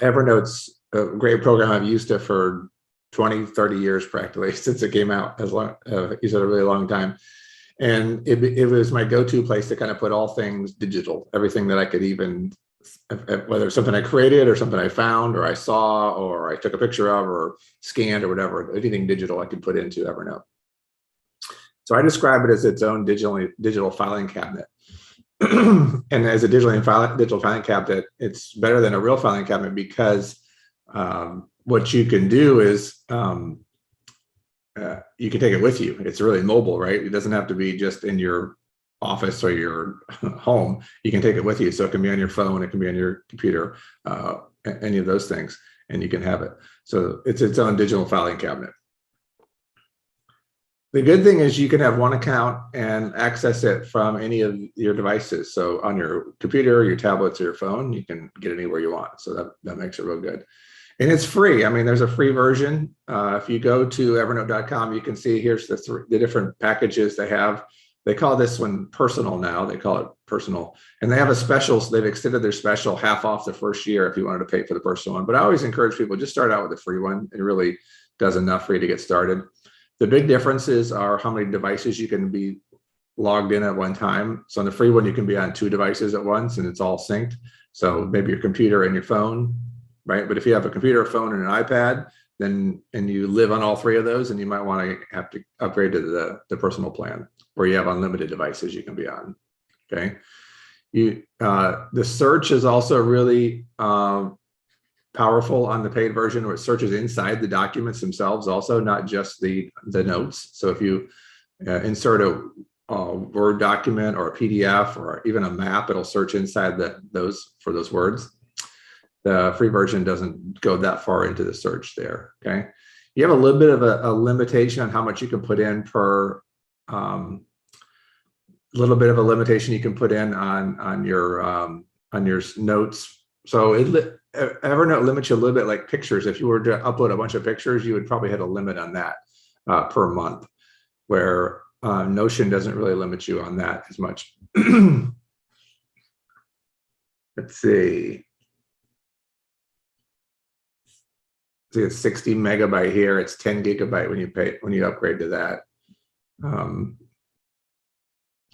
Evernote's a great program. I've used it for 20, 30 years practically since it came out. As long, used it a really long time. And it was my go-to place to kind of put all things digital, everything that I could even, whether it's something I created or something I found or I saw or I took a picture of or scanned or whatever, anything digital I could put into Evernote. So I describe it as its own digital filing cabinet. And as a digital filing cabinet, it's better than a real filing cabinet because what you can do is you can take it with you. It's really mobile, right? It doesn't have to be just in your office or your home. You can take it with you. So it can be on your phone, it can be on your computer, any of those things, and you can have it. So it's its own digital filing cabinet. The good thing is you can have one account and access it from any of your devices. So on your computer, your tablets, or your phone, you can get it anywhere you want. So that makes it real good. And it's free. I mean, there's a free version. If you go to evernote.com, you can see here's the different packages they have. They call this one personal now. They call it personal. And they have a special, so they've extended their special half off the first year if you wanted to pay for the personal one. But I always encourage people, just start out with the free one. It really does enough for you to get started. The big differences are how many devices you can be logged in at one time. So on the free one, you can be on 2 devices at once and it's all synced. So maybe your computer and your phone, right? But if you have a computer, a phone, and an iPad, then and you live on all 3 of those, and you might want to have to upgrade to the personal plan where you have unlimited devices you can be on. Okay. The search is also really powerful on the paid version, where it searches inside the documents themselves also, not just the notes. So if you insert a Word document or a PDF or even a map, it'll search inside those words. The free version doesn't go that far into the search there, okay? You have a little bit of a limitation on how much you can put in per, little bit of a limitation you can put in on your notes. So Evernote limits you a little bit like pictures. If you were to upload a bunch of pictures, you would probably hit a limit on that per month, where Notion doesn't really limit you on that as much. Let's see. See, it's 60 megabyte here. It's 10 gigabyte when you upgrade to that.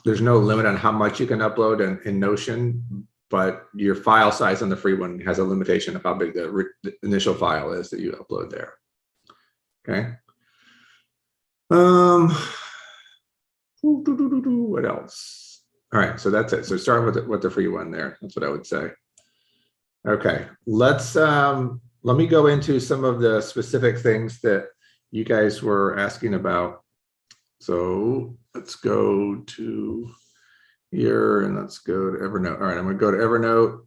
There's no limit on how much you can upload in Notion, but your file size on the free one has a limitation of how big the initial file is that you upload there. Okay. What else? All right, so that's it. So start with the free one there. That's what I would say. Okay, let me go into some of the specific things that you guys were asking about. So let's go to here and let's go to Evernote. All right, I'm going to go to Evernote.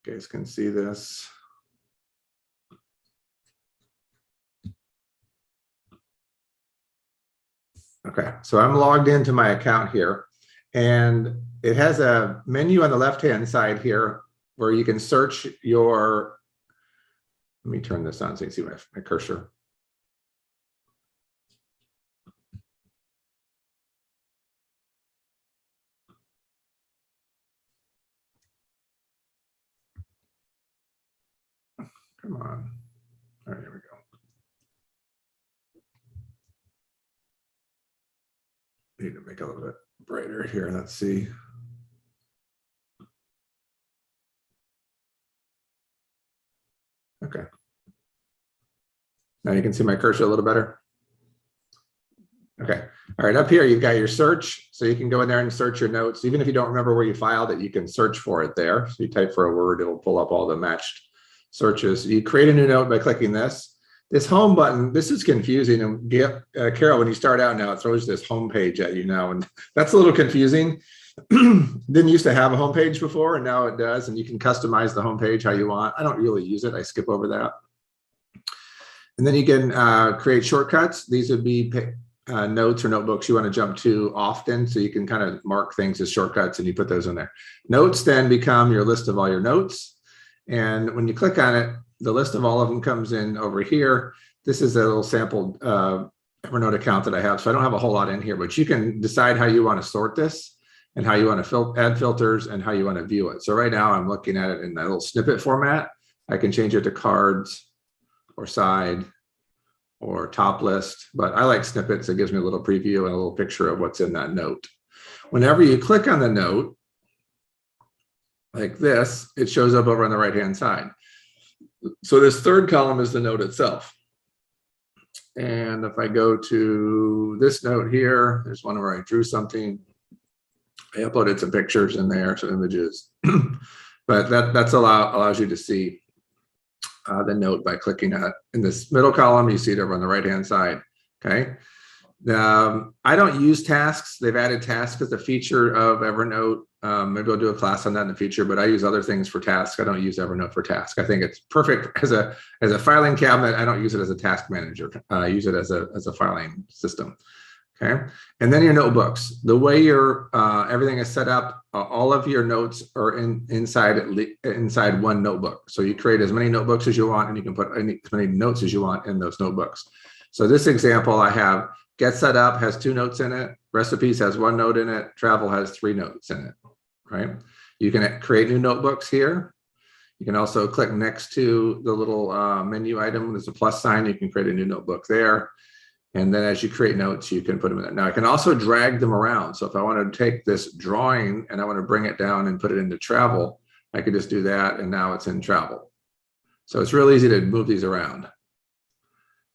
You guys can see this. Okay, so I'm logged into my account here, and it has a menu on the left-hand side here where you can search your, let me turn this on so you can see my cursor. Come on. All right, here we go. Need to make it a little bit brighter here. Let's see. Okay. Now you can see my cursor a little better. Okay. All right. Up here, you've got your search. So you can go in there and search your notes. Even if you don't remember where you filed it, you can search for it there. So you type for a word, it'll pull up all the matched searches. You create a new note by clicking this. This home button, this is confusing. And Carol, when you start out now, it throws this home page at you now. And that's a little confusing. Didn't used to have a home page before, and now it does. And you can customize the home page how you want. I don't really use it. I skip over that. And then you can create shortcuts. These would be notes or notebooks you want to jump to often. So you can kind of mark things as shortcuts and you put those in there. Notes then become your list of all your notes. And when you click on it, the list of all of them comes in over here. This is a little sample Evernote account that I have. So I don't have a whole lot in here, but you can decide how you want to sort this. and how you want to add filters and how you want to view it. So right now I'm looking at it in that little snippet format. I can change it to cards or side or top list, but I like snippets. It gives me a little preview and a little picture of what's in that note. Whenever you click on the note, like this, it shows up over on the right-hand side. So this third column is the note itself. And if I go to this note here, there's one where I drew something. I uploaded some pictures in there, some images, but that allows you to see the note by clicking on it. In this middle column, you see it over on the right-hand side, okay? I don't use tasks. They've added tasks as a feature of Evernote. Maybe I'll do a class on that in the future, but I use other things for tasks. I don't use Evernote for tasks. I think it's perfect as a filing cabinet. I don't use it as a task manager. I use it as a filing system. Okay, and then your notebooks. The way your everything is set up, all of your notes are inside one notebook. So you create as many notebooks as you want, and you can put as many notes as you want in those notebooks. So this example, I have GetSetUp has 2 notes in it. Recipes has 1 note in it. Travel has 3 notes in it. Right? You can create new notebooks here. You can also click next to the little menu item. There's a plus sign. You can create a new notebook there. And then as you create notes, you can put them in there. Now I can also drag them around. So if I want to take this drawing and I want to bring it down and put it into travel, I could just do that. And now it's in travel. So it's real easy to move these around.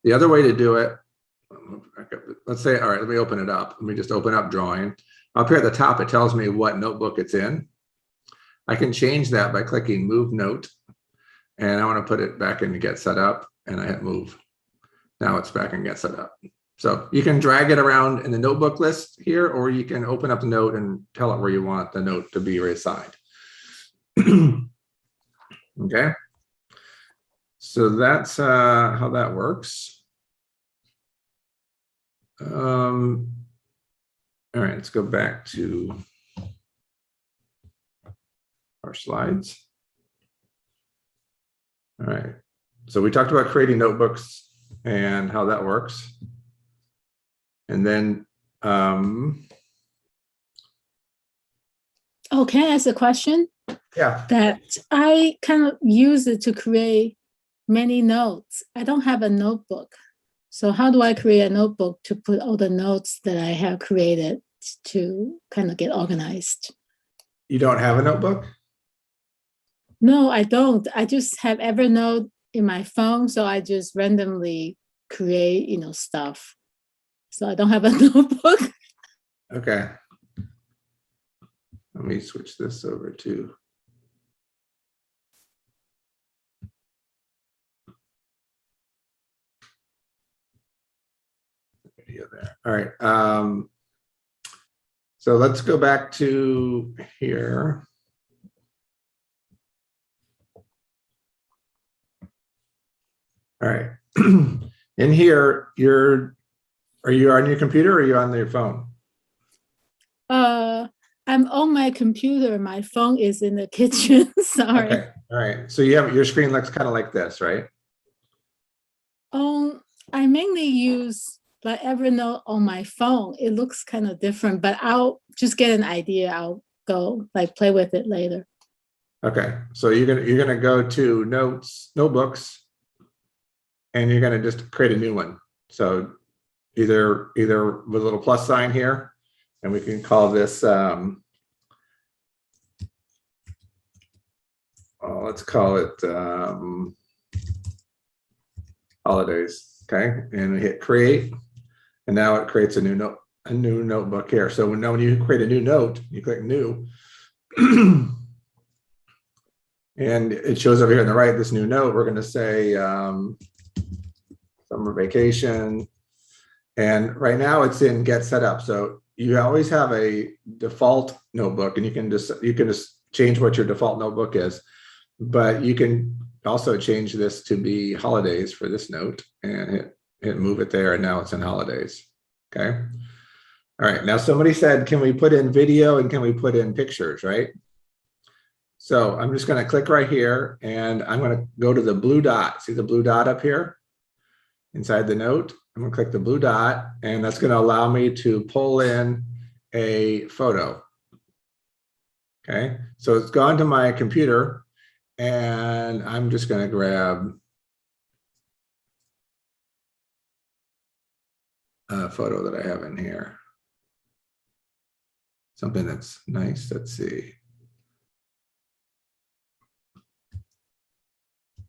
The other way to do it, let's say, all right, let me open it up. Let me just open up drawing. Up here at the top, it tells me what notebook it's in. I can change that by clicking move note. And I want to put it back in to get set up, and I hit move. Now it's back and get set up. So you can drag it around in the notebook list here, or you can open up the note and tell it where you want the note to be reassigned. Okay. So that's how that works. All right, let's go back to our slides. All right, so we talked about creating notebooks and how that works. And then, oh, can I ask a question? Yeah. That I kind of use it to create many notes. I don't have a notebook. So how do I create a notebook to put all the notes that I have created to kind of get organized? You don't have a notebook? No, I don't. I just have Evernote in my phone. So I just randomly create, stuff. So I don't have a notebook. Okay. Let me switch this over to. Video there. All right. So let's go back to here. All right. In here, are you on your computer or are you on your phone? I'm on my computer. My phone is in the kitchen. Sorry. Okay. All right. So you have your screen looks kind of like this, right? I mainly use like Evernote on my phone. It looks kind of different, but I'll just get an idea. I'll go like play with it later. Okay. So you're gonna go to notebooks, and you're gonna just create a new one. So either with a little plus sign here, and we can call this let's call it holidays. Okay, and we hit create, and now it creates a new notebook here. So when you create a new note, you click new, and it shows over here on the right this new note. We're going to say summer vacation, and right now it's in GetSetUp. So you always have a default notebook, and you can just change what your default notebook is, but you can also change this to be holidays for this note and hit move it there, and now it's in holidays. Okay. All right. Now somebody said, can we put in video and can we put in pictures, right? So I'm just going to click right here, and I'm going to go to the blue dot. See the blue dot up here inside the note? I'm going to click the blue dot, and that's going to allow me to pull in a photo. Okay, so it's gone to my computer, and I'm just going to grab a photo that I have in here. Something that's nice. Let's see.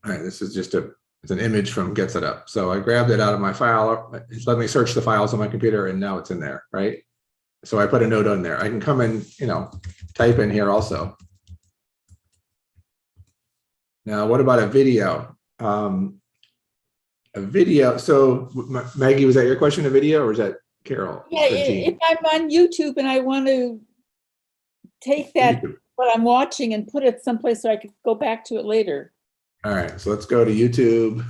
All right, this is just it's an image from GetSetUp. So I grabbed it out of my file. It's let me search the files on my computer, and now it's in there, right? So I put a note on there. I can come in, type in here also. Now, what about a video? A video. So Maggie, was that your question, a video, or is that Carol? Yeah, if I'm on YouTube and I want to take that, what I'm watching, and put it someplace so I could go back to it later. All right, so let's go to YouTube.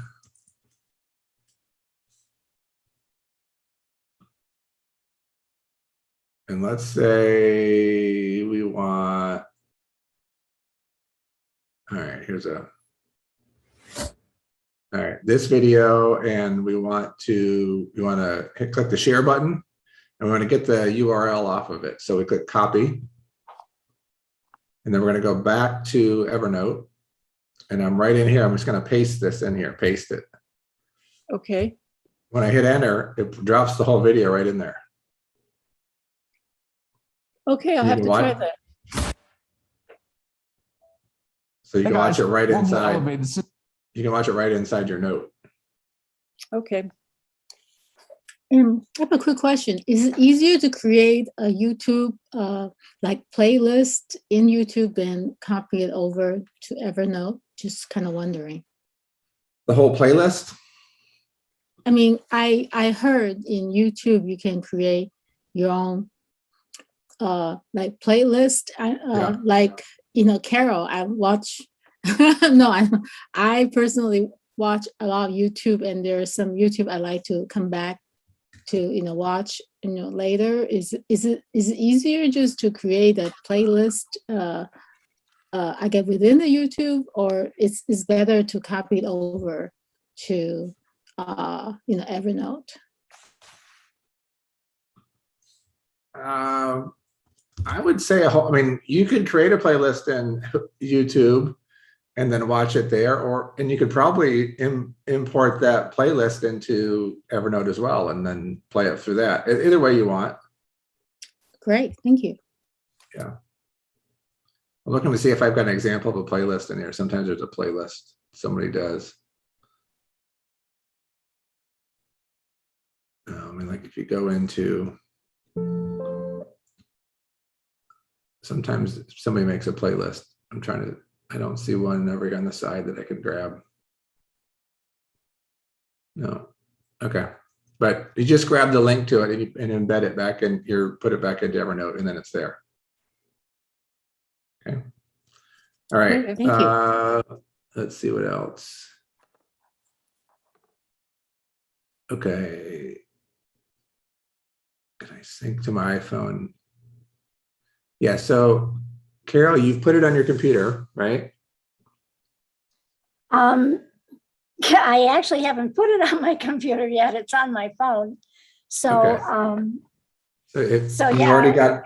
And let's say we want, all right, all right, this video, and we want to click the share button, and we want to get the URL off of it. So we click copy, and then we're going to go back to Evernote, and I'm right in here. I'm just going to paste this in here, paste it. Okay. When I hit enter, it drops the whole video right in there. Okay, I'll have to try that. So you can watch it right inside. You can watch it right inside your note. Okay. I have a quick question. Is it easier to create a YouTube like playlist in YouTube than copy it over to Evernote? Just kind of wondering. The whole playlist? I mean, I heard in YouTube you can create your own like playlist. Yeah. Like Carol, I watch. No, I personally watch a lot of YouTube, and there's some YouTube I like to come back to watch later. Is it easier just to create a playlist I get within the YouTube, or it's better to copy it over to Evernote? I would say you could create a playlist in YouTube and then watch it there, and you could probably import that playlist into Evernote as well, and then play it through that. Either way you want. Great, thank you. Yeah. I'm looking to see if I've got an example of a playlist in here. Sometimes there's a playlist somebody does. Like if you go into, sometimes somebody makes a playlist. I don't see one over on the side that I could grab. No. Okay. But you just grab the link to it and embed it back in put it back into Evernote, and then it's there. Okay. All right. Thank you. Let's see what else. Okay. Can I sync to my iPhone? Yeah. So Carol, you've put it on your computer, right? I actually haven't put it on my computer yet. It's on my phone. So, okay. So you yeah. already got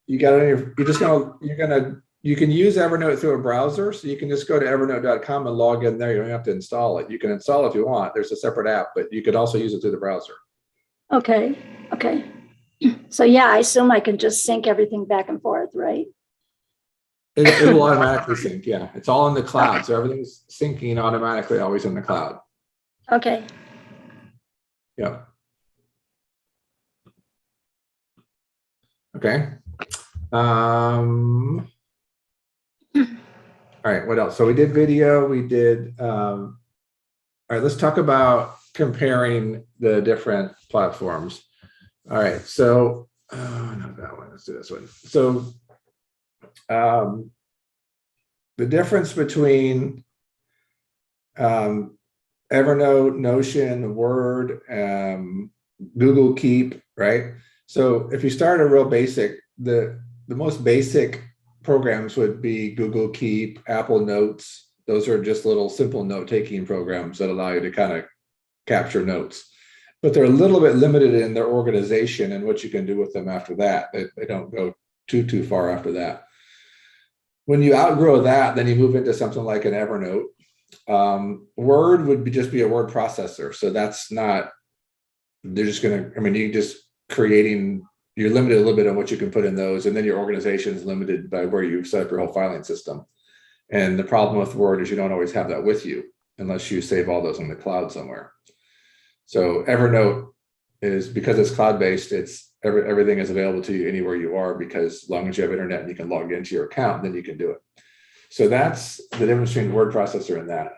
it on you can use Evernote through a browser. So you can just go to evernote.com and log in there. You don't have to install it. You can install it if you want. There's a separate app, but you could also use it through the browser. Okay. So yeah, I assume I can just sync everything back and forth, right? It will automatically sync. Yeah, it's all in the cloud, so everything's syncing automatically, always in the cloud. Okay. Yeah. Okay. All right. What else? So we did video. We did. All right. Let's talk about comparing the different platforms. All right. So not that one. Let's do this one. So. The difference between Evernote, Notion, Word, Google Keep, right? So if you start a real basic, the most basic programs would be Google Keep, Apple Notes. Those are just little simple note-taking programs that allow you to kind of capture notes. But they're a little bit limited in their organization and what you can do with them after that. They don't go too far after that. When you outgrow that, then you move into something like an Evernote. Word would just be a word processor. So that's not, they're just going to, I mean, you just creating, you're limited a little bit on what you can put in those. And then your organization is limited by where you've set up your whole filing system. And the problem with Word is you don't always have that with you unless you save all those in the cloud somewhere. So Evernote is, because it's cloud-based, it's everything is available to you anywhere you are, because as long as you have internet and you can log into your account, then you can do it. So that's the difference between the word processor and that.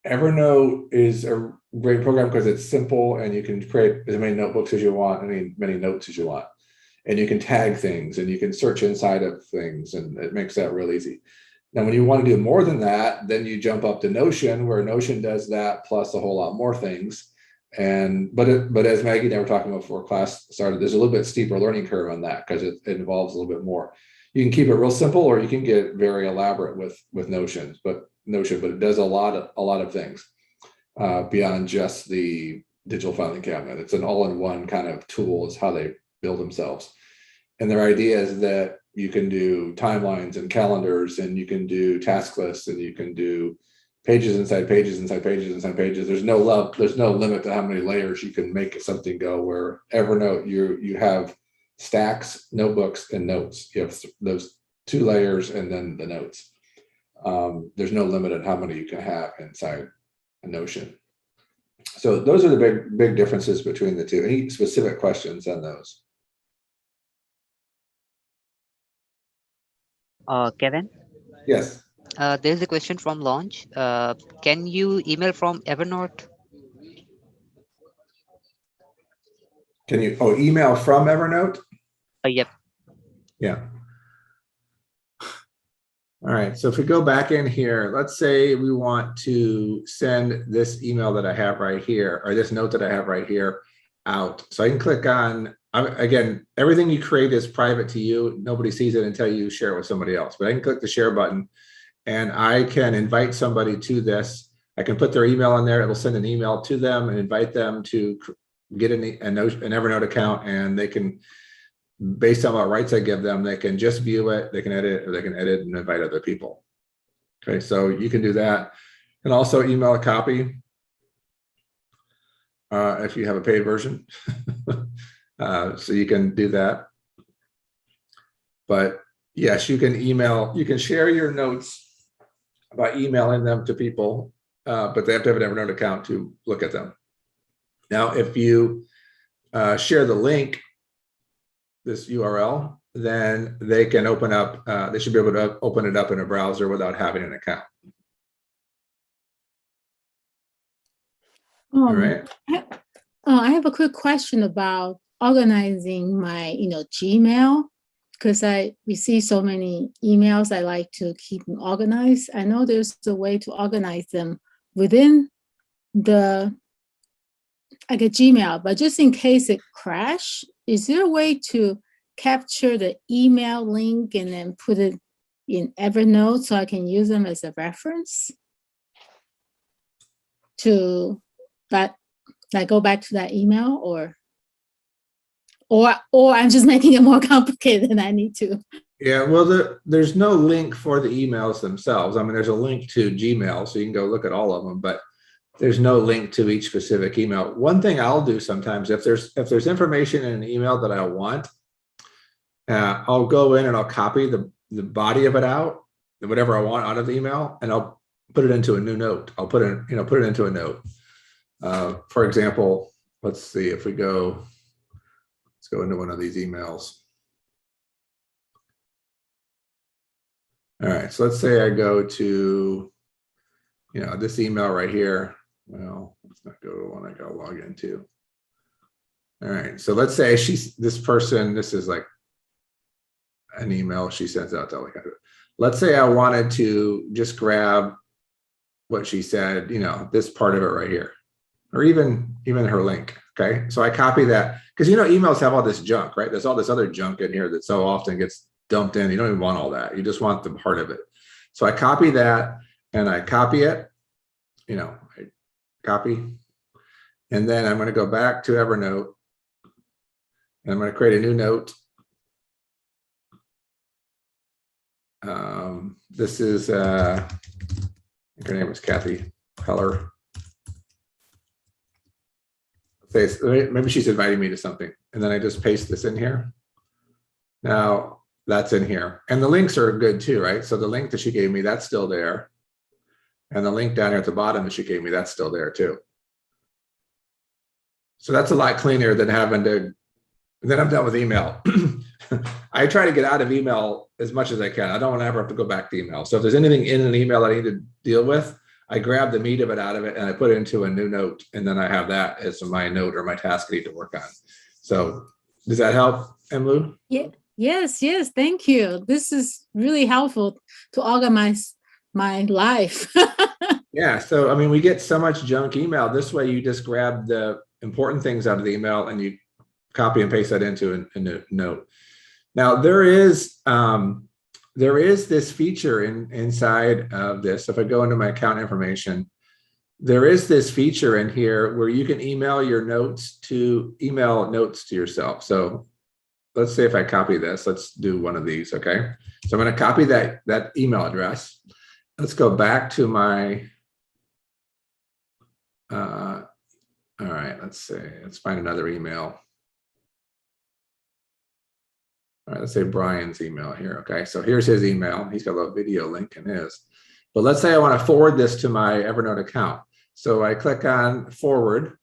Evernote is a great program because it's simple and you can create as many notebooks as you want, many notes as you want. And you can tag things and you can search inside of things, and it makes that real easy. Now, when you want to do more than that, then you jump up to Notion, where Notion does that plus a whole lot more things. But as Maggie and I were talking about before class started, there's a little bit steeper learning curve on that because it involves a little bit more. You can keep it real simple, or you can get very elaborate with Notion, but it does a lot of things beyond just the digital filing cabinet. It's an all-in-one kind of tool is how they build themselves. And their idea is that you can do timelines and calendars, and you can do task lists, and you can do pages inside pages inside pages inside pages. There's no limit to how many layers you can make something go. Where Evernote, you have stacks, notebooks, and notes. You have those 2 layers and then the notes. There's no limit on how many you can have inside a Notion. So those are the big differences between the two. Any specific questions on those? Kevin, Yes. there's a question from Launch. Can you email from Evernote? Can you, email from Evernote? Yep. Yeah. All right, so if we go back in here, let's say we want to send this email that I have right here, or this note that I have right here out. So I can click on, again, everything you create is private to you. Nobody sees it until you share it with somebody else. But I can click the share button and I can invite somebody to this. I can put their email in there. It'll send an email to them and invite them to get an Evernote account, and they can, based on what rights I give them, they can just view it, they can edit, or they can edit and invite other people. Okay, so you can do that. And also email a copy if you have a paid version. So you can do that. But yes, you can email, you can share your notes by emailing them to people, but they have to have an Evernote account to look at them. Now, if you share the link, this URL, then they can open up, they should be able to open it up in a browser without having an account. All right. I have a quick question about organizing my, Gmail, because I receive so many emails. I like to keep them organized. I know there's a way to organize them within a Gmail, but just in case it crashes, is there a way to capture the email link and then put it in Evernote so I can use them as a reference to that, like go back to that email, or I'm just making it more complicated than I need to? Yeah, well, there's no link for the emails themselves. I mean, there's a link to Gmail, so you can go look at all of them, but there's no link to each specific email. One thing I'll do sometimes, if there's information in an email that I want, I'll go in and I'll copy the body of it out, whatever I want out of the email, and I'll put it into a new note. I'll put it into a note. For example, let's see if we go, let's go into one of these emails. All right, so let's say I go to, this email right here. Well, let's not go to the one I got to log into. All right, so let's say this person, this is like an email she sends out to, let's say I wanted to just grab what she said, this part of it right here, or even her link. Okay, so I copy that, because emails have all this junk, right? There's all this other junk in here that so often gets dumped in. You don't even want all that. You just want the part of it. So I copy that and I copy it, I copy, and then I'm going to go back to Evernote and I'm going to create a new note. This is, I think her name was Kathy Heller. Maybe she's inviting me to something, and then I just paste this in here. Now that's in here, and the links are good too, right? So the link that she gave me, that's still there, and the link down here at the bottom that she gave me, that's still there too. So that's a lot cleaner than having to. And then I'm done with email. I try to get out of email as much as I can. I don't want to ever have to go back to email. So if there's anything in an email I need to deal with, I grab the meat of it out of it and I put it into a new note, and then I have that as my note or my task I need to work on. So does that help, Emlu? Yeah. Yes, yes, thank you. This is really helpful to organize my life. Yeah, so I mean, we get so much junk email. This way you just grab the important things out of the email and you copy and paste that into a note. Now there is this feature inside of this. If I go into my account information, there is this feature in here where you can email notes to yourself. So let's say if I copy this, let's do one of these. Okay, so I'm going to copy that email address. Let's go back to my. All right, let's find another email. All right, let's say Brian's email here. Okay, so here's his email. He's got a little video link in his. But let's say I want to forward this to my Evernote account. So I click on forward.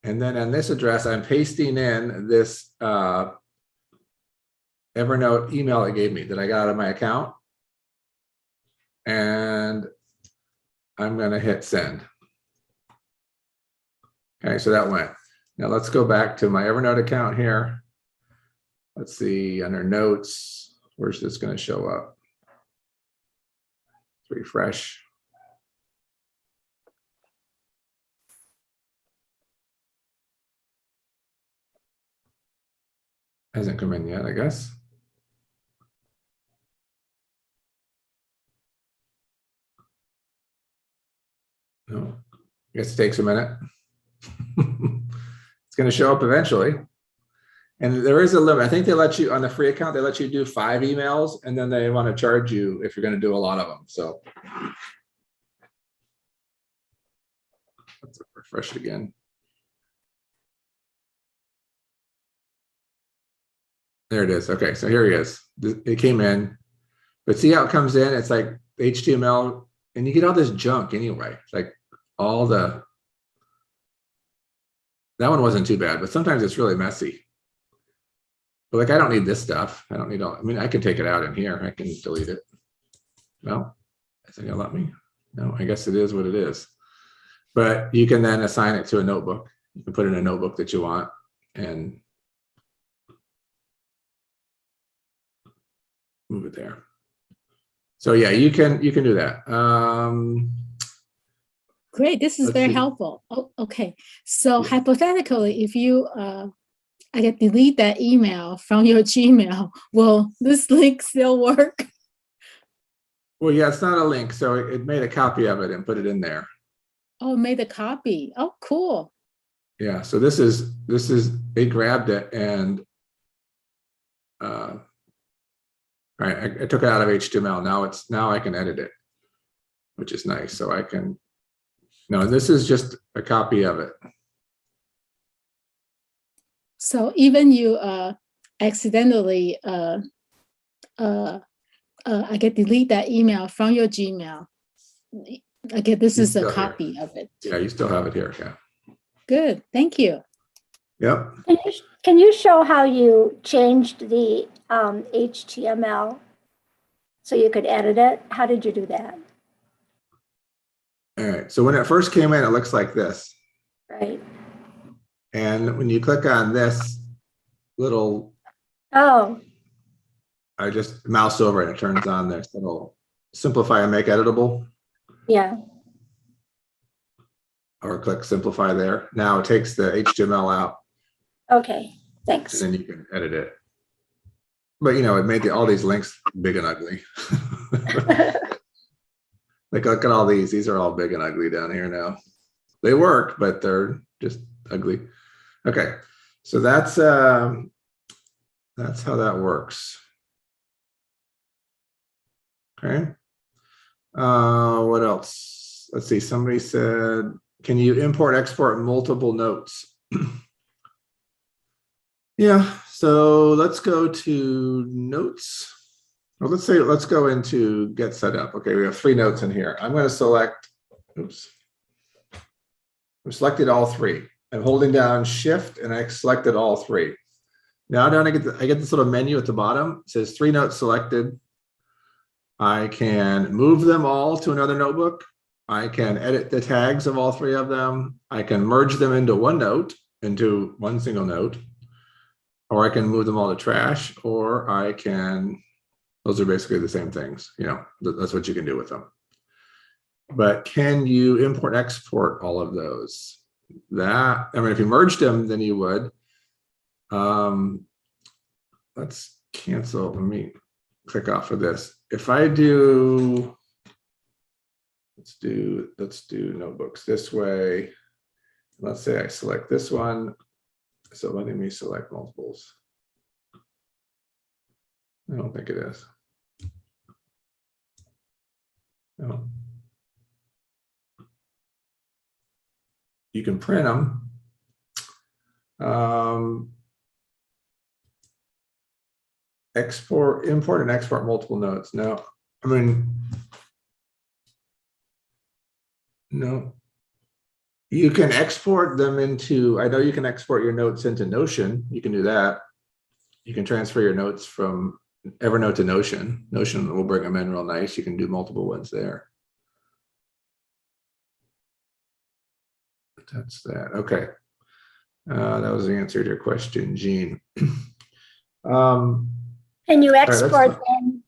And then on this address, I'm pasting in this Evernote email it gave me that I got out of my account. And I'm going to hit send. Okay, so that went. Now let's go back to my Evernote account here. Let's see, under notes, where's this going to show up? Let's refresh. Hasn't come in yet, I guess. No, I guess it takes a minute. It's going to show up eventually. And there is a limit. I think they let you, on the free account, they let you do 5 emails, and then they want to charge you if you're going to do a lot of them. So let's refresh it again. There it is. Okay, so here he is. It came in. But see how it comes in? It's like HTML, and you get all this junk anyway. It's like all the, that one wasn't too bad, but sometimes it's really messy. But like, I don't need this stuff. I don't need all, I mean, I can take it out in here. I can delete it. No, is it gonna let me? No, I guess it is what it is. But you can then assign it to a notebook. You can put in a notebook that you want and move it there. So yeah, you can do that. Great, this is Let's very see. helpful. Oh, okay, so Yeah. hypothetically, if you I can delete that email from your Gmail, will this link still work? Well, yeah, it's not a link, so it made a copy of it and put it in there. Oh, made a copy. Oh, cool. Yeah, so this is they grabbed it and all right, I took it out of HTML. Now I can edit it, which is nice. So I can, no, this is just a copy of it. So even you accidentally I can delete that email from your Gmail. Again, this You is a still here. copy of it. Yeah, you still have it here. Yeah. Good, thank you. Yep. Can you show how you changed the HTML so you could edit it? How did you do that? All right. So when it first came in, it looks like this. Right. And when you click on this little, Oh, I just mouse over it, it turns on this little simplify and make editable, yeah. or click simplify there. Now it takes the HTML out Okay, and thanks. then you can edit it. But you know, it made all these links big and ugly. Like, look at all these. These are all big and ugly down here now. They work, but they're just ugly. Okay, so that's how that works. Okay. What else? Let's see. Somebody said, can you import, export multiple notes? Yeah. So let's go to notes. Well, let's go into GetSetUp. Okay, we have 3 notes in here. I'm going to select, oops. I've selected all 3. I'm holding down Shift and I selected all 3. Now I get this little menu at the bottom. It says 3 notes selected. I can move them all to another notebook. I can edit the tags of all 3 of them. I can merge them into one note, into one single note, or I can move them all to trash, or I can, those are basically the same things. You know, that's what you can do with them. But can you import, export all of those? That, I mean, if you merged them, then you would. Let's cancel. Let me click off of this. If I do, let's do notebooks this way. Let's say I select this one. So letting me select multiples. I don't think it is. No. You can print them. Import and export multiple notes. Now, I mean, no. You can export them into, I know you can export your notes into Notion. You can do that. You can transfer your notes from Evernote to Notion. Notion will bring them in real nice. You can do multiple ones there. That's that. Okay. That was the answer to your question, Jean. Can you export them,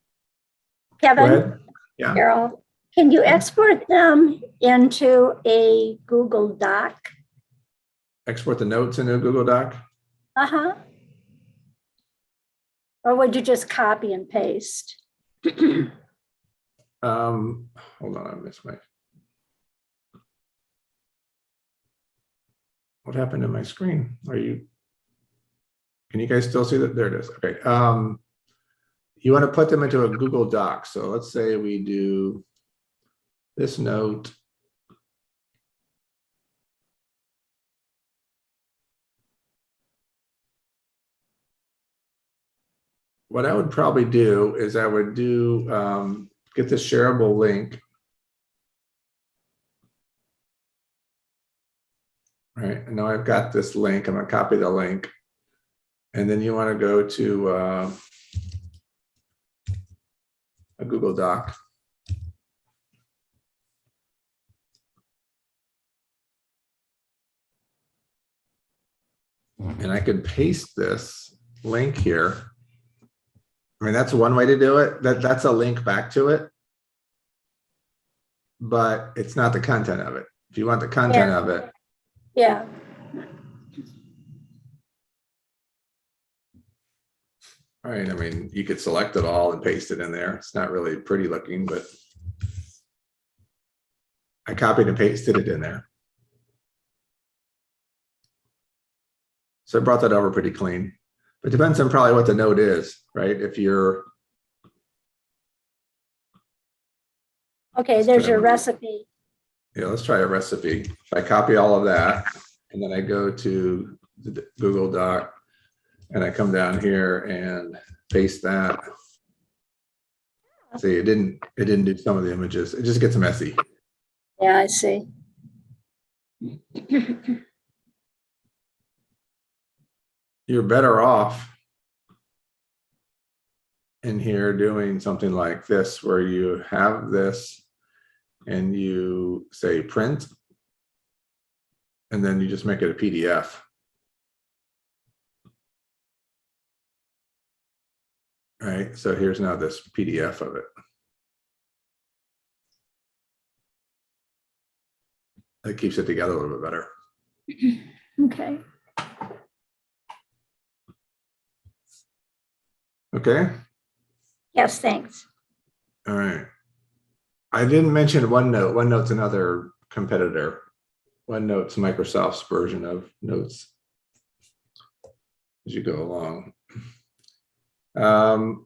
Kevin? Go ahead. Yeah. Carol, can you export them into a Google Doc? Export the notes into a Google Doc? Uh-huh. Or would you just copy and paste? Hold on, I missed my. What happened to my screen? Can you guys still see that? There it is. Okay. You want to put them into a Google Doc. So let's say we do this note. What I would probably do is I would do, get the shareable link. Right, and now I've got this link. I'm gonna copy the link. And then you want to go to a Google Doc. And I could paste this link here. I mean, that's one way to do it. That's a link back to it. But it's not the content of it. If you want the content of it. Yeah. All right, I mean, you could select it all and paste it in there. It's not really pretty looking, but I copied and pasted it in there. So I brought that over pretty clean. It depends on probably what the note is, right? If you're. Okay, there's your recipe. Yeah, let's try a recipe. If I copy all of that, and then I go to the Google Doc, and I come down here and paste that. See, it didn't do some of the images. It just gets messy. Yeah, I see. You're better off in here doing something like this, where you have this and you say print, and then you just make it a PDF. All right, so here's now this PDF of it. That keeps it together a little bit better. Okay. Okay. Yes, thanks. All right. I didn't mention OneNote. OneNote's another competitor. OneNote's Microsoft's version of Notes as you go along.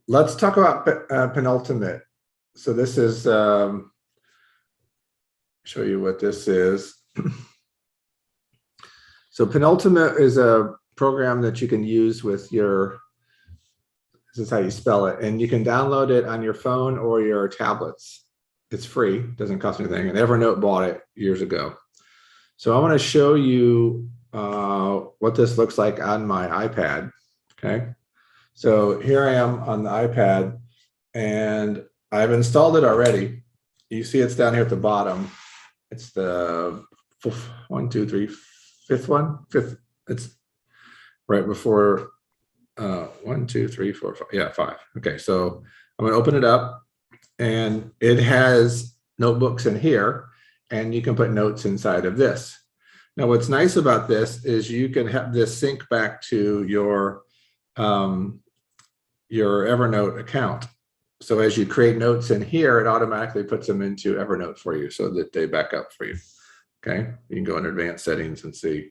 Let's talk about penultimate. so this is, show you what this is. So Penultimate is a program that you can use with your, this is how you spell it, and you can download it on your phone or your tablets. It's free, doesn't cost anything, and Evernote bought it years ago. So I want to show you what this looks like on my iPad, okay? So here I am on the iPad, and I've installed it already. You see it's down here at the bottom. It's the fifth. It's right before 1, 2, 3, 4, 5. Yeah, 5. Okay, so I'm going to open it up, and it has notebooks in here, and you can put notes inside of this. Now, what's nice about this is you can have this sync back to your Evernote account. So as you create notes in here, it automatically puts them into Evernote for you so that they back up for you. Okay, you can go in advanced settings and see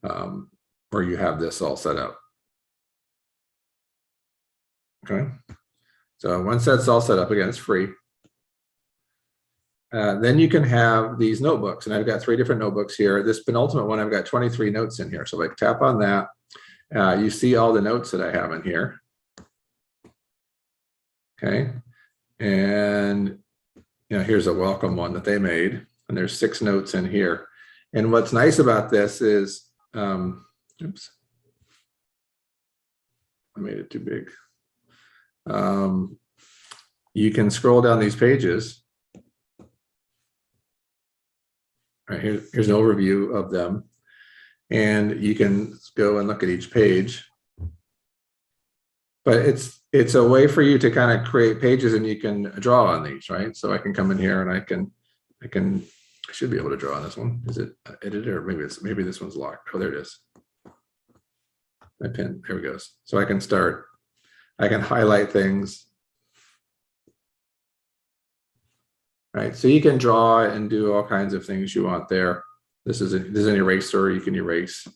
where you have this all set up. Okay, so once that's all set up, again, it's free. Then you can have these notebooks, and I've got 3 different notebooks here. This penultimate one, I've got 23 notes in here. So if I tap on that, you see all the notes that I have in here. Okay, and here's a welcome one that they made, and there's 6 notes in here. And what's nice about this is, oops, I made it too big. You can scroll down these pages. Right, here's an overview of them, and you can go and look at each page. But it's a way for you to kind of create pages, and you can draw on these, right? So I can come in here and I should be able to draw on this one. Is it edited, or maybe this one's locked? Oh, there it is. My pen, there it goes. So I can start. I can highlight things. Right, so you can draw and do all kinds of things you want there. This is an eraser, you can erase.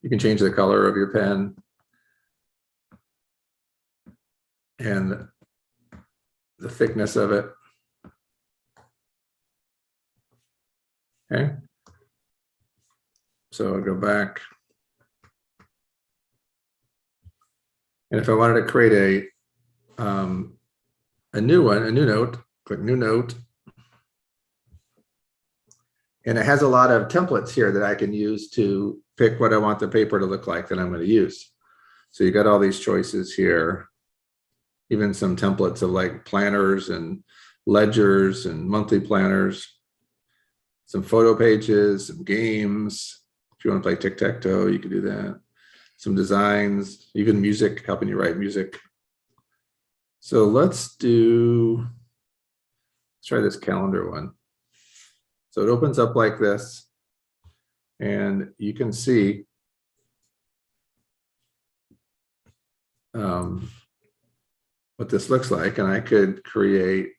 You can change the color of your pen and the thickness of it. Okay, so I'll go back. And if I wanted to create a new note, click new note. And it has a lot of templates here that I can use to pick what I want the paper to look like that I'm going to use. So you got all these choices here, even some templates of like planners and ledgers and monthly planners, some photo pages, some games. If you want to play tic-tac-toe, you can do that. Some designs, even music, helping you write music. So let's try this calendar one. So it opens up like this, and you can see what this looks like. And I could create,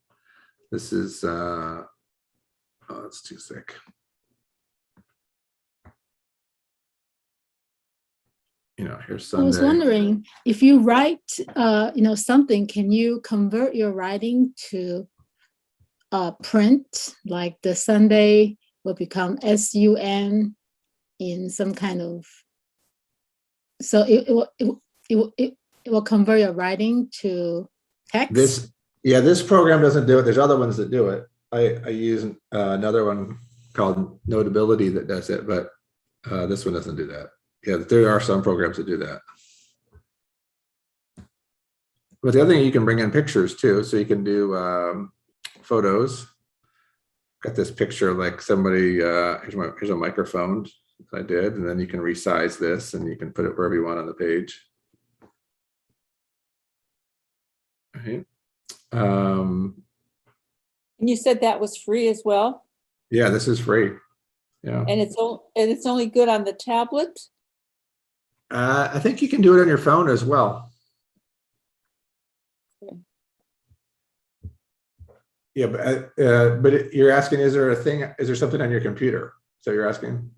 this is, oh, it's too thick. Here's Sunday. I was wondering if you write, something, can you convert your writing to print, like the Sunday will become SUN in some kind of, so it will convert your writing to text? This program doesn't do it. There's other ones that do it. I use another one called Notability that does it, but this one doesn't do that. Yeah, there are some programs that do that. But the other thing, you can bring in pictures too. So you can do photos. Got this picture like somebody, here's a microphone I did, and then you can resize this and you can put it wherever you want on the page. Right. And you said that was free as well? Yeah, this is free. Yeah. And it's only good on the tablet? I think you can do it on your phone as well. Okay. Yeah, but you're asking, is there something on your computer? So you're asking?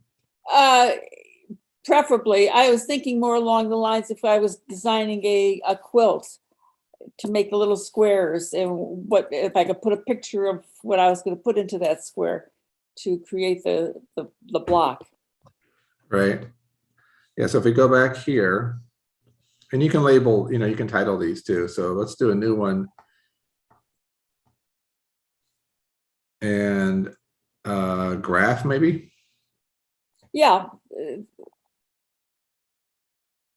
Preferably. I was thinking more along the lines if I was designing a quilt. to make the little squares, and what if I could put a picture of what I was going to put into that square to create the block. Right. Yeah, so if we go back here, and you can label, you can title these too. So let's do a new one. And graph maybe, Yeah,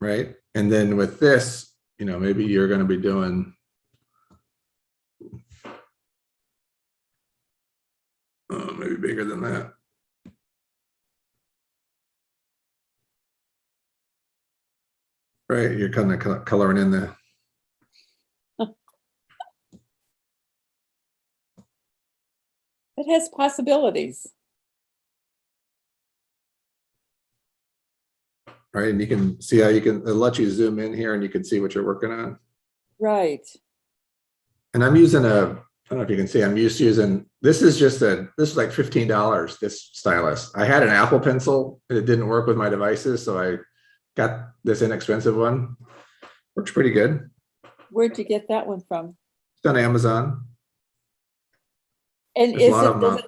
right? And then with this, maybe you're going to be doing maybe bigger than that. Right, you're kind of coloring in the. it has possibilities. Right, and you can see how it lets you zoom in here and you can see what you're working on. Right. And I'm using I don't know if you can see, I'm using, this is like $15, this stylus. I had an Apple Pencil, and it didn't work with my devices, so I got this inexpensive one. Works pretty good. Where'd you get that one from? It's on Amazon. And There's a lot of them.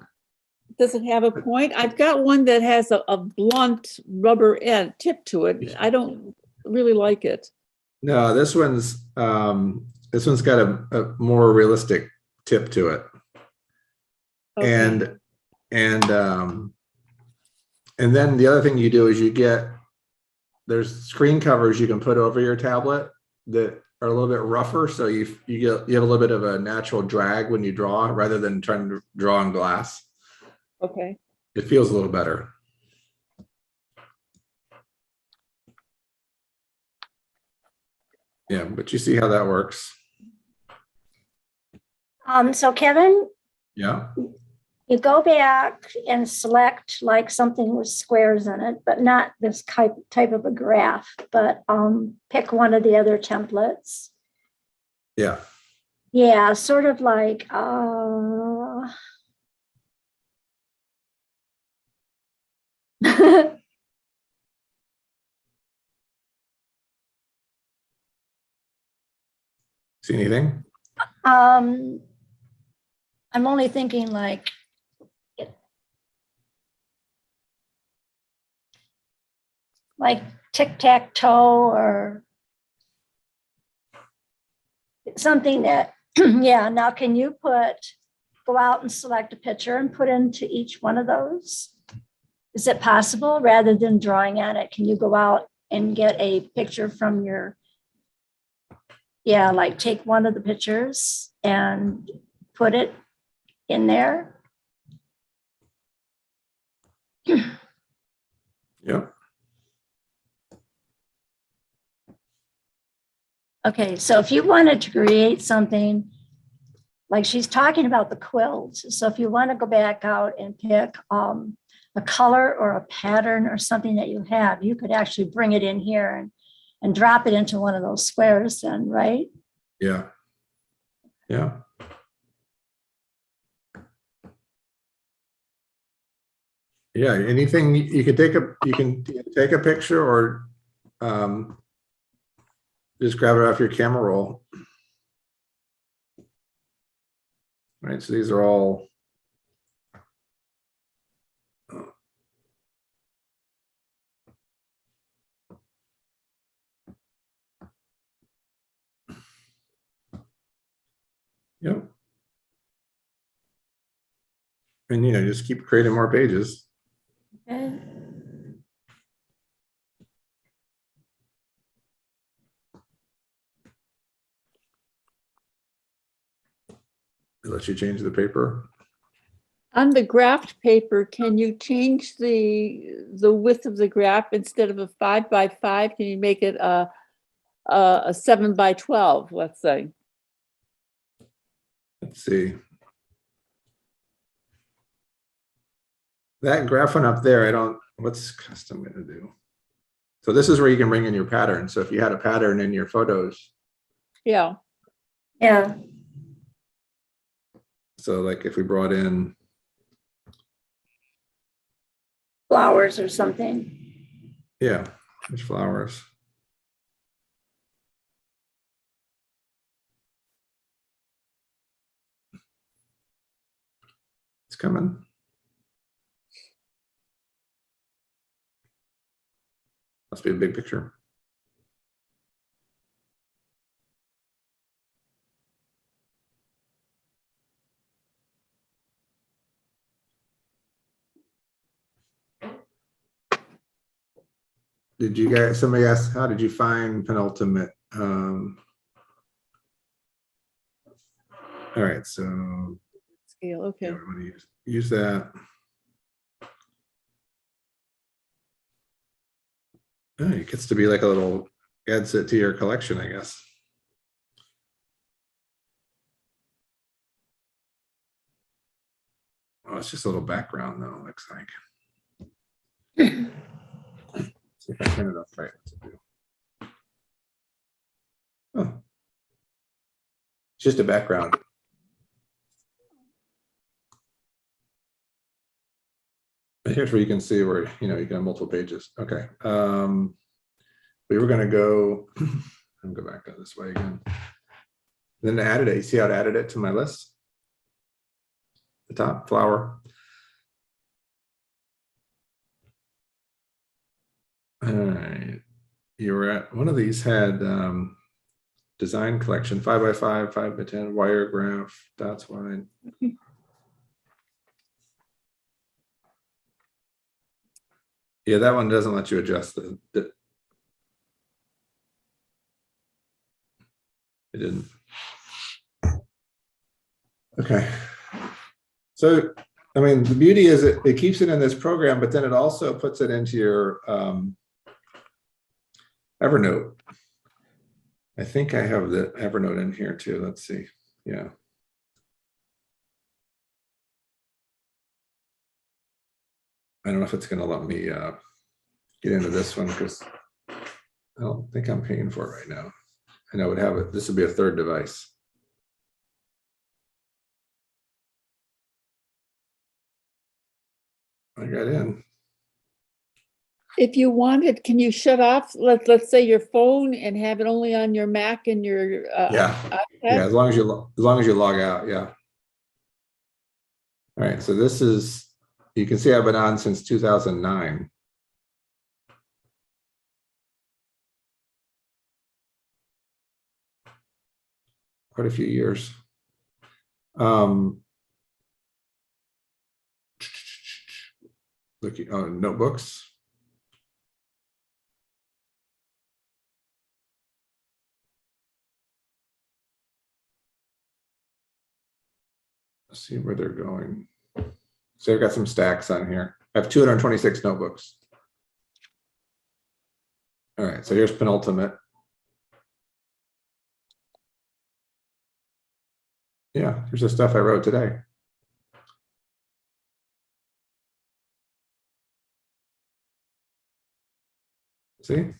does it have a point? I've got one that has a blunt rubber end tip to it. I don't really like it. No, this one's got a more realistic tip to it. Okay. And then the other thing you do is there's screen covers you can put over your tablet that are a little bit rougher, so you have a little bit of a natural drag when you draw rather than trying to draw on glass. Okay. It feels a little better. Yeah, but you see how that works. So Kevin, Yeah. you go back and select like something with squares in it, but not this type of a graph, but pick one of the other templates. Yeah. Yeah, sort of like See anything? I'm only thinking like tic-tac-toe or something that, yeah. Now, can you go out and select a picture and put into each one of those? Is it possible rather than drawing on it? Can you go out and get a picture from like take one of the pictures and put it in there? Yep. Okay, so if you wanted to create something, like she's talking about the quilts. So if you want to go back out and pick a color or a pattern or something that you have, you could actually bring it in here and drop it into one of those squares then, right? Yeah. Yeah. Yeah, anything you can take a picture or just grab it off your camera roll. Right, so these are all yep. And just keep creating more pages. Okay. It lets you change the paper. On the graphed paper, can you change the width of the graph instead of a 5x5? Can you make it a 7x12, let's say? Let's see. That graph one up there, what's custom going to do? So this is where you can bring in your pattern. So if you had a pattern in your photos. Yeah. Yeah. So like if we brought in Flowers or something. yeah, there's flowers. It's coming. Must be a big picture. Did you guys, somebody asked, how did you find penultimate? All right, so Scale, okay. yeah, we want to use that. Oh, it gets to be like a little, adds it to your collection, I guess. Oh, it's just a little background though, looks like. See if I turn it up right. Oh. It's just a background. And here's where you can see where, you know, you can have multiple pages. Okay. We were gonna go, and go back this way again. Then I added it. You see how I added it to my list? The top flower. All right. You were at, one of these had design collection, 5x5, 5x10, wire graph, dots wide. Yeah, that one doesn't let you adjust the it didn't. Okay. So, I mean, the beauty is it keeps it in this program, but then it also puts it into your Evernote. I think I have the Evernote in here too. Let's see. Yeah. I don't know if it's going to let me get into this one because I don't think I'm paying for it right now. And I would have it. This would be a third device. I got in. If you wanted, can you shut off, let's say your phone and have it only on your Mac and your Yeah. iPad? Yeah, as long as you log out, yeah. All right, so this is, you can see I've been on since 2009. Quite a few years. Looking, oh, notebooks. Let's see where they're going. So I've got some stacks on here. I have 226 notebooks. All right, so here's penultimate. Yeah, here's the stuff I wrote today. See?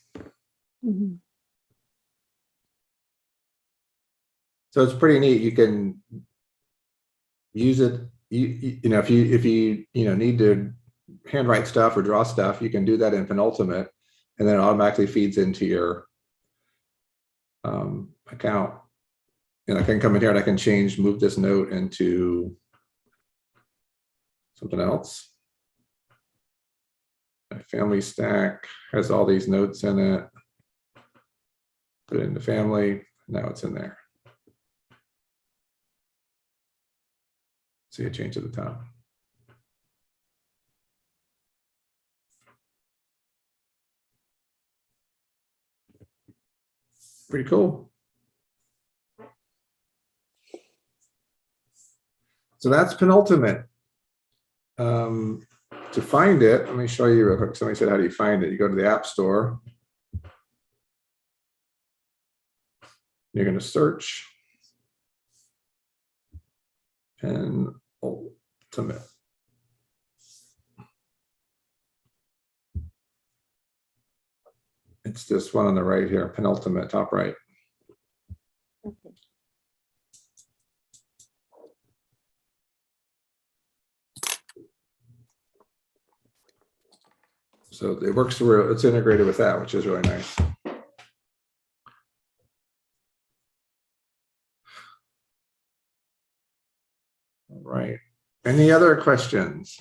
Mhm. So it's pretty neat. You can use it. You know, if you need to handwrite stuff or draw stuff, you can do that in penultimate, and then it automatically feeds into your account. And I can come in here and I can change, move this note into something else. My family stack has all these notes in it. Put it into family. Now it's in there. See a change at the top. Pretty cool. So that's penultimate. To find it, let me show you real quick. Somebody said, how do you find it? You go to the App Store. You're going to search penultimate. It's this one on the right here, penultimate, top right. Okay. So it works through, it's integrated with that, which is really nice. All right. Any other questions?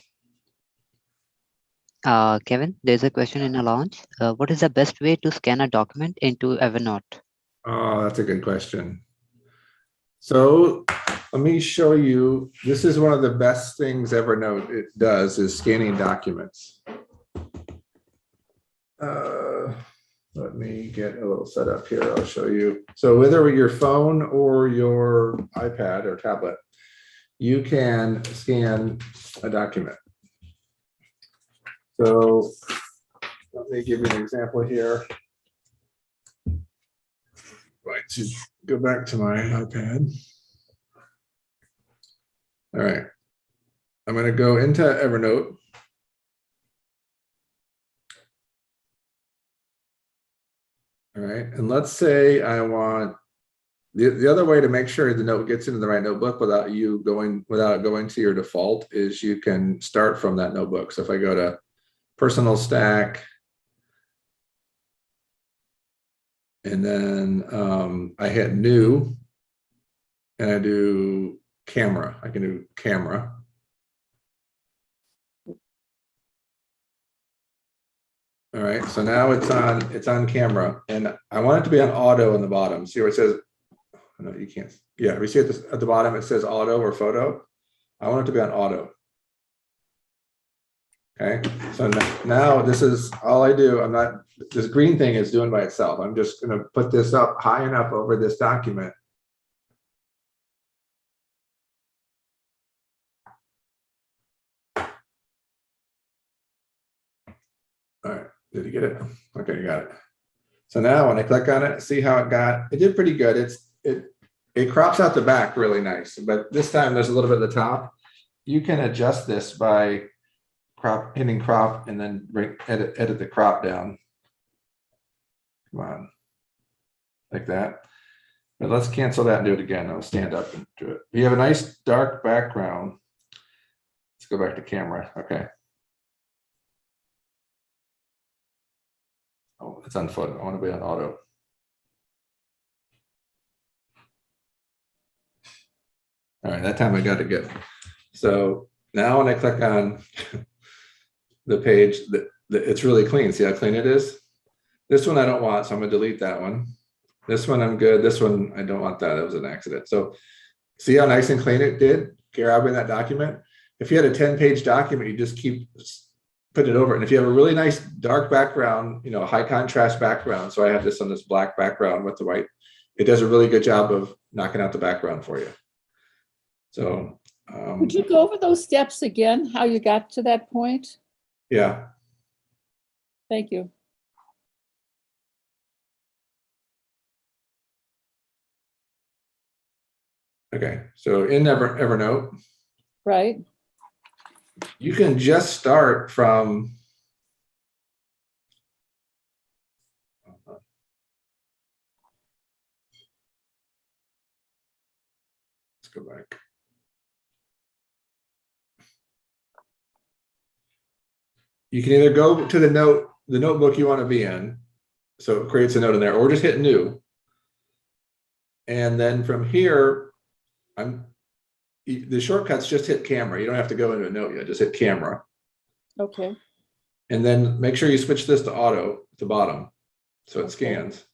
Kevin, there's a question in a launch. What is the best way to scan a document into Evernote? Oh, that's a good question. So let me show you. This is one of the best things Evernote it does is scanning documents. Let me get a little set up here. I'll show you. So whether with your phone or your iPad or tablet, you can scan a document. So let me give you an example here. Right, to go back to my iPad. All right, I'm going to go into Evernote. All right, and let's say I want the other way to make sure the note gets into the right notebook without going to your default is you can start from that notebook. So if I go to personal stack, and then I hit new, and I do camera. I can do camera. All right, so now it's on camera, and I want it to be on auto in the bottom. See where it says, no, you can't. Yeah, we see at the bottom it says auto or photo. I want it to be on auto. Okay, so now this is all I do. I'm not, this green thing is doing by itself. I'm just going to put this up high enough over this document. All right, did you get it? Okay, you got it. So now when I click on it, see how it did pretty good. It crops out the back really nice, but this time there's a little bit at the top. You can adjust this by hitting crop and then edit the crop down. Come on, like that. But let's cancel that and do it again. I'll stand up and do it. You have a nice dark background. Let's go back to camera. Okay. Oh, it's on photo. I want to be on auto. All right, that time I got it good. So now when I click on the page, it's really clean. See how clean it is? This one I don't want, so I'm gonna delete that one. This one I'm good. This one I don't want that. That was an accident. So see how nice and clean it did grabbing that document? If you had a 10-page document, you just keep putting it over. And if you have a really nice dark background, you know, high contrast background. So I have this on this black background with the white. It does a really good job of knocking out the background for you. So Would you go over those steps again, how you got to that point? yeah. Thank you. Okay, so in Evernote, Right. you can just start from let's go back. You can either go to the notebook you want to be in, so it creates a note in there, or just hit new. And then from here, the shortcuts just hit camera. You don't have to go into a note yet, just hit camera. Okay. And then make sure you switch this to auto at the bottom so it scans.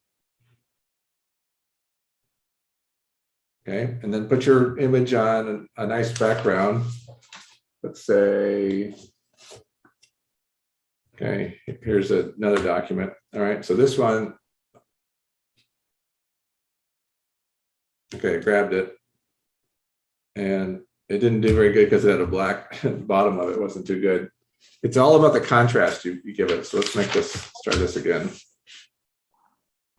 Okay, and then put your image on a nice background. Let's say, okay, here's another document. All right, so this one, okay, grabbed it. And it didn't do very good because it had a black bottom of it. It wasn't too good. It's all about the contrast you give it. So let's make this, start this again.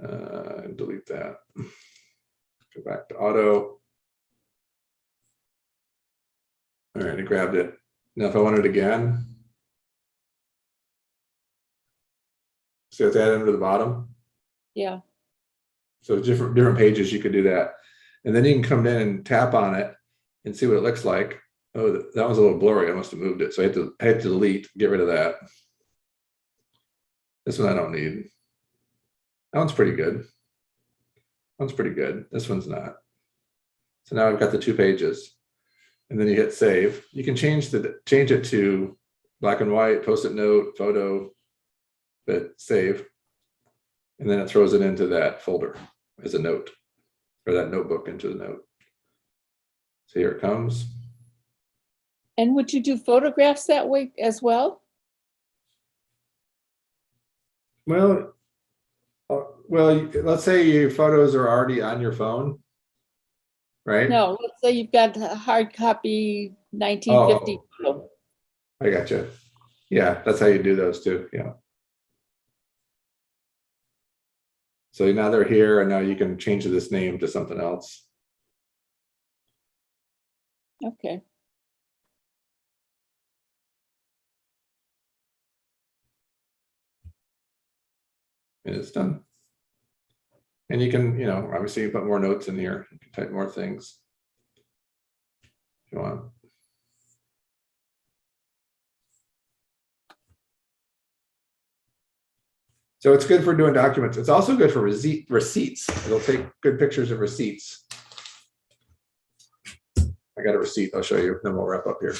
Delete that. Go back to auto. All right, I grabbed it. Now if I want it again, see it's added to the bottom. Yeah. So different pages you could do that. And then you can come in and tap on it and see what it looks like. Oh, that was a little blurry. I must have moved it. So I had to delete, get rid of that. This one I don't need. That one's pretty good. That one's pretty good. This one's not. So now I've got the two pages. and then you hit save. You can change it to black and white, post-it note, photo, but save. And then it throws it into that folder as a note, or that notebook into the note. So here it comes. And would you do photographs that way as well? Well, let's say your photos are already on your phone, right? No, let's say you've got a hard copy 1950. Oh. I gotcha. Yeah, that's how you do those too. Yeah. So now they're here, and now you can change this name to something else. Okay. And it's done. And you can, obviously you put more notes in here. You can type more things if you want. So it's good for doing documents. It's also good for receipts. It'll take good pictures of receipts. I got a receipt. I'll show you. Then we'll wrap up here.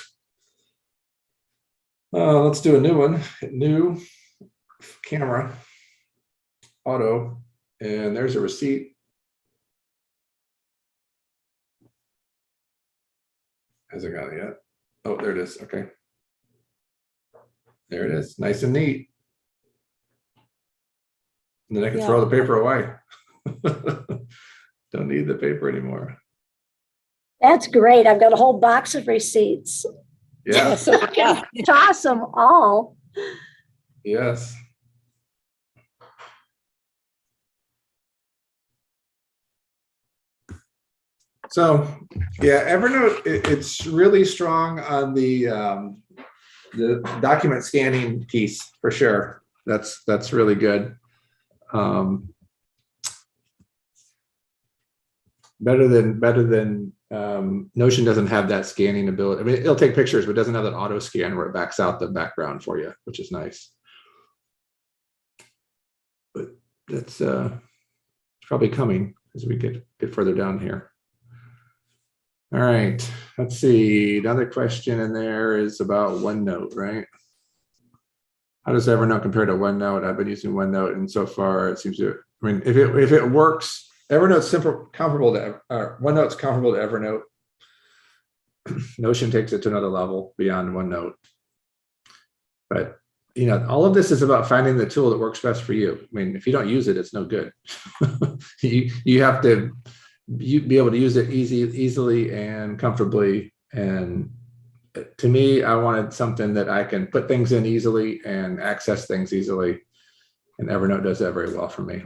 Let's do a new one. New camera, auto, and there's a receipt. Hasn't got it yet. Oh, there it is. Okay. There it is. Nice and neat. And then I can throw the paper away. Don't need the paper anymore. That's great. I've got a whole box of receipts. Yeah. So, yeah. Toss them all. Yes. So, yeah, Evernote, it's really strong on the document scanning piece for sure. That's really good. Better than Notion doesn't have that scanning ability. I mean, it'll take pictures, but it doesn't have that auto scan where it backs out the background for you, which is nice. But that's probably coming as we get further down here. All right, let's see. Another question in there is about OneNote, right? How does Evernote compare to OneNote? I've been using OneNote, and so far it seems to. I mean, if it works, Evernote's comparable to OneNote's comparable to Evernote. Notion takes it to another level beyond OneNote. But all of this is about finding the tool that works best for you. I mean, if you don't use it, it's no good. you have to be able to use it easily and comfortably. And to me, I wanted something that I can put things in easily and access things easily. And Evernote does that very well for me.